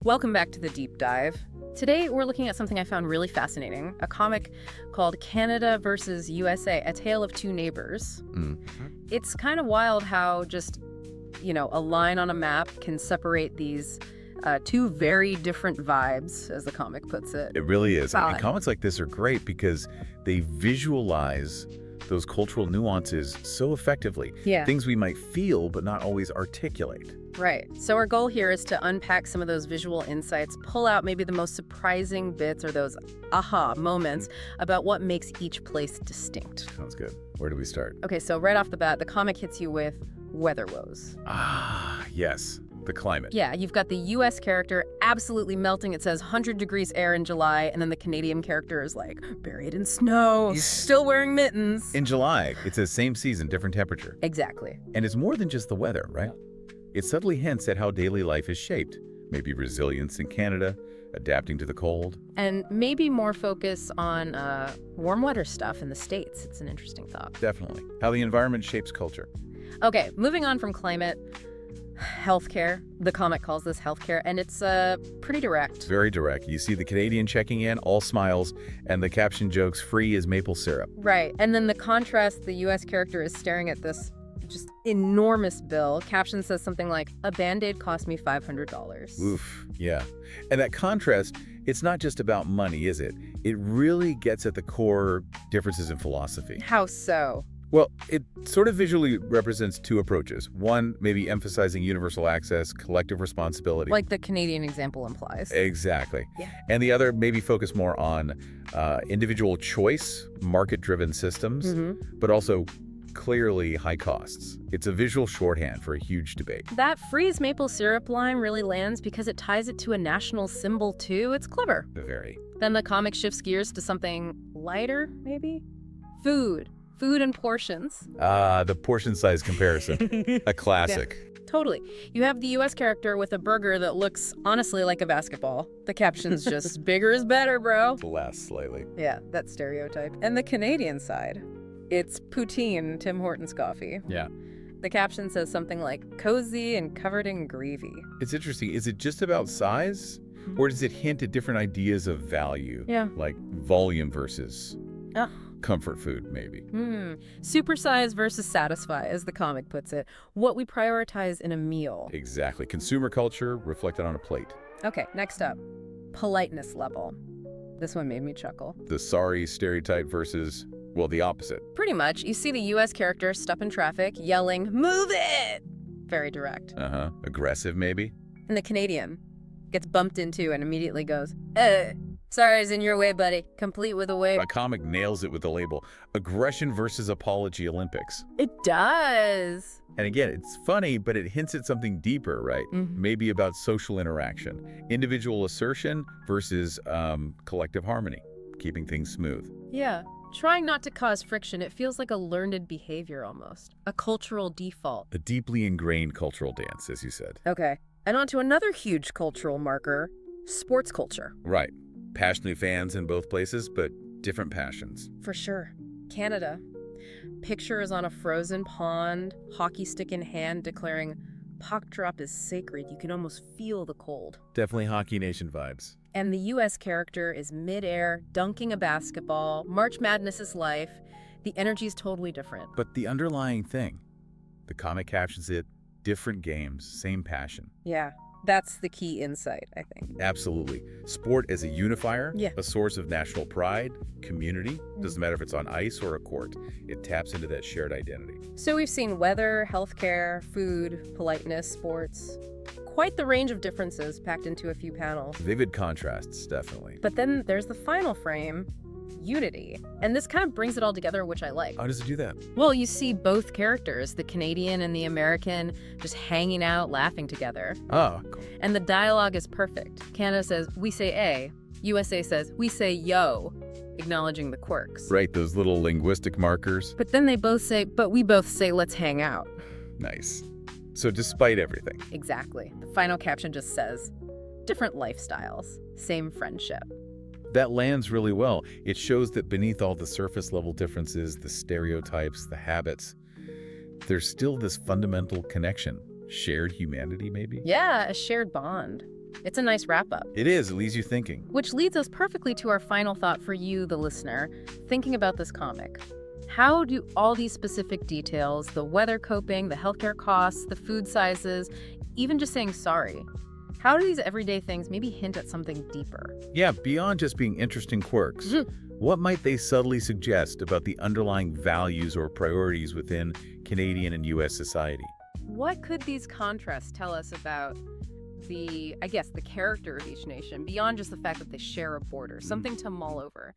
Welcome back to the deep dive. Today we're looking at something I found really fascinating, a comic called Canada versus USA, A Tale of Two Neighbors. It's kind of wild how just, a line on a map can separate these two very different vibes, as the comic puts it. It really is. Wow. And comics like this are great because they visualize those cultural nuances so effectively. Yeah. Things we might feel but not always articulate. Right. So our goal here is to unpack some of those visual insights, pull out maybe the most surprising bits or those aha moments about what makes each place distinct. Sounds good. Where do we start? Okay, so right off the bat, the comic hits you with weather woes. Yes. The climate. Yeah, you've got the U.S. character absolutely melting. It says 100 degrees air in July, and then the Canadian character is like buried in snow, still wearing mittens. In July, it says same season, different temperature. Exactly. And it's more than just the weather, right? It subtly hints at how daily life is shaped. Maybe resilience in Canada, adapting to the cold. And maybe more focus on warm weather stuff in the States. It's an interesting thought. Definitely. How the environment shapes culture. Okay, moving on from climate, healthcare. The comic calls this healthcare, and it's pretty direct. Very direct. You see the Canadian checking in, all smiles, and the caption jokes, free as maple syrup. Right, and then the contrast, the U.S. character is staring at this just enormous bill. Caption says something like, a Band-Aid cost me $500. Oof, yeah. And that contrast, it's not just about money, is it? It really gets at the core differences in philosophy. How so? Well, it sort of visually represents two approaches. One, maybe emphasizing universal access, collective responsibility. Like the Canadian example implies. Exactly. Yeah. And the other, maybe focus more on individual choice, market-driven systems, but also clearly high costs. It's a visual shorthand for a huge debate. That freeze maple syrup line really lands because it ties it to a national symbol, too. It's clever. Very. Then the comic shifts gears to something lighter, maybe? Food. Food and portions. The portion size comparison. A classic. Yeah, totally. You have the U.S. character with a burger that looks, honestly, like a basketball. The caption's just, bigger is better, bro. Less slightly. Yeah, that stereotype. And the Canadian side, it's poutine, Tim Hortons coffee. Yeah. The caption says something like, cozy and covered in gravy. It's interesting. Is it just about size? Or does it hint at different ideas of value? Yeah. Like volume versus Ah. comfort food, maybe. Supersize versus satisfy, as the comic puts it. What we prioritize in a meal. Exactly. Consumer culture reflected on a plate. Okay, next up. Politeness level. This one made me chuckle. The sorry stereotype versus, well, the opposite. Pretty much, you see the U.S. character stop in traffic, yelling, move it! Very direct. Aggressive, maybe? And the Canadian gets bumped into and immediately goes, sorry's in your way, buddy. Complete with a wave. A comic nails it with the label, aggression versus apology Olympics. It does. And again, it's funny, but it hints at something deeper, right? Maybe about social interaction, individual assertion versus collective harmony, keeping things smooth. Yeah. Trying not to cause friction, it feels like a learned behavior almost. A cultural default. A deeply ingrained cultural dance, as you said. Okay. And on to another huge cultural marker, sports culture. Right. Passionate fans in both places, but different passions. For sure. Canada. Picture is on a frozen pond, hockey stick in hand, declaring, puck drop is sacred. You can almost feel the cold. Definitely Hockey Nation vibes. And the U.S. character is midair, dunking a basketball. March Madness is life. The energy's totally different. But the underlying thing, the comic captions it, different games, same passion. Yeah, that's the key insight, I think. Absolutely. Sport as a unifier, Yeah. a source of national pride, community. Doesn't matter if it's on ice or a court. It taps into that shared identity. So we've seen weather, healthcare, food, politeness, sports. Quite the range of differences packed into a few panels. Vivid contrasts, definitely. But then there's the final frame, unity. And this kind of brings it all together, which I like. How does it do that? Well, you see both characters, the Canadian and the American, just hanging out, laughing together. Oh, cool. And the dialogue is perfect. Canada says, we say A. USA says, we say yo, acknowledging the quirks. Right, those little linguistic markers. But then they both say, but we both say, let's hang out. Nice. So despite everything. Exactly. The final caption just says, different lifestyles, same friendship. That lands really well. It shows that beneath all the surface level differences, the stereotypes, the habits, there's still this fundamental connection. Shared humanity, maybe? Yeah, a shared bond. It's a nice wrap-up. It is. It leaves you thinking. Which leads us perfectly to our final thought for you, the listener, thinking about this comic. How do all these specific details, the weather coping, the healthcare costs, the food sizes, even just saying sorry, how do these everyday things maybe hint at something deeper? Yeah, beyond just being interesting quirks, what might they subtly suggest about the underlying values or priorities within Canadian and U.S. society? What could these contrasts tell us about the character of each nation, beyond just the fact that they share a border, something to mull over?